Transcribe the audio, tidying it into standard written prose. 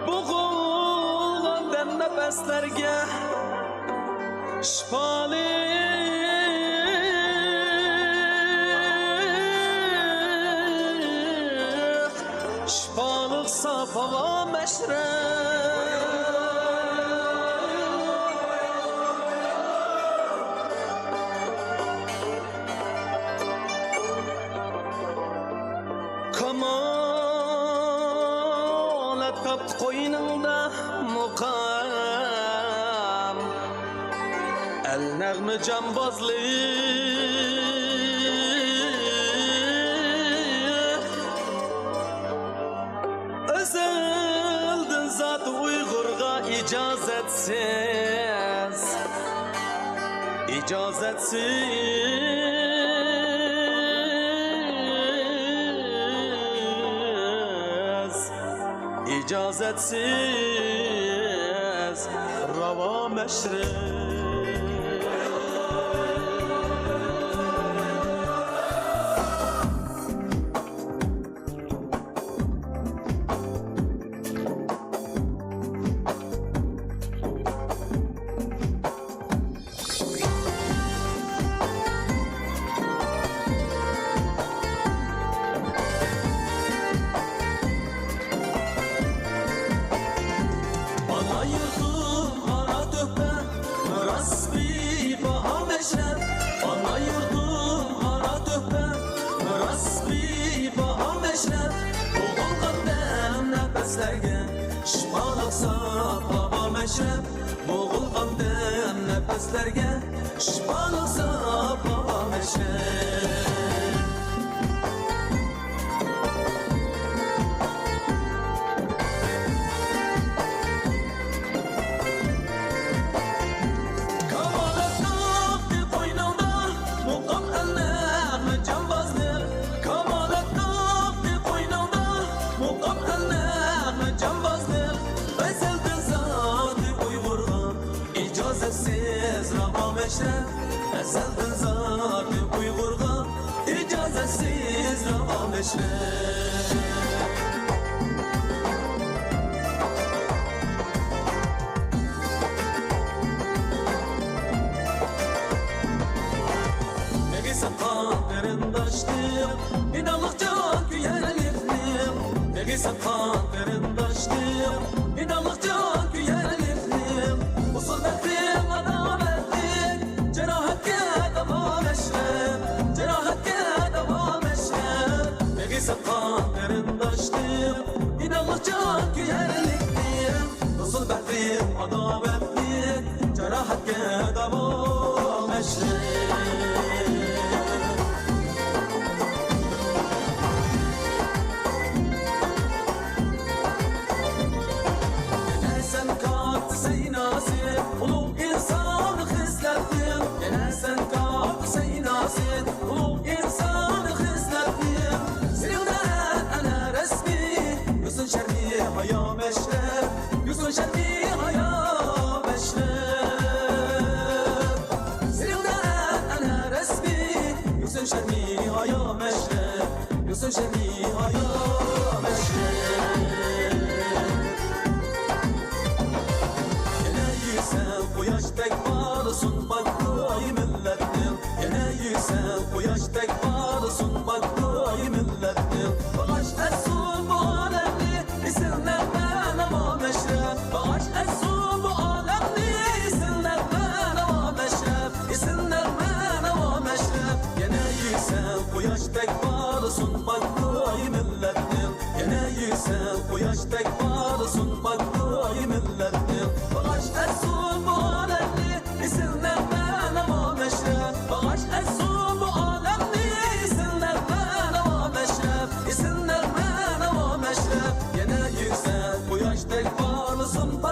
Boğulan dem nefeslerge şifalık safa meşrep kamalat tapt koynunda mukam el nəğmi cambazlık özəldin zat Uygurğa icazetsiz icazetsiz rava meşrep şifalık safa meşrep boğulgan dem nefeslerge şifalık safa meşrep icazetsiz rava meşrep ezeldin zat Uygur'a icazetsiz rava meşrep Negisin kanterin daştım İnanlıkça güyerliklim Negisin kanterin daştım İnanlıkça güyerliklim Usul beklim adametlik Cenaheke devam eşrep Cenaheke devam eşrep Negisin kanterin daştım İnanlıkça güyerliklim Usul beklim adametlik Cenaheke devam eşrep Yüzün şerbi haya meşrep Zilden ana resmi Yüzün şerbi haya meşrep Yüzün şerbi haya meşrep Yine yüksel bu yaştek varısın bakay millettim Yine yüksel bu yaştek varısın bakay millettim Bağış etsin bu alemli isimler Bağış etsin bu alemni isimler bana meşrep İsimler bana meşrep Yine yüksel bu yaştek varısın bakay millettim Yine yüksel bu yaştek varısın bakay millettim Bağış etsin bu alemni isimler bana meşrep Bağış etsin bu alemni isimler bana meşrep İsimler bana meşrep Yine yüksel bu yaştek varısın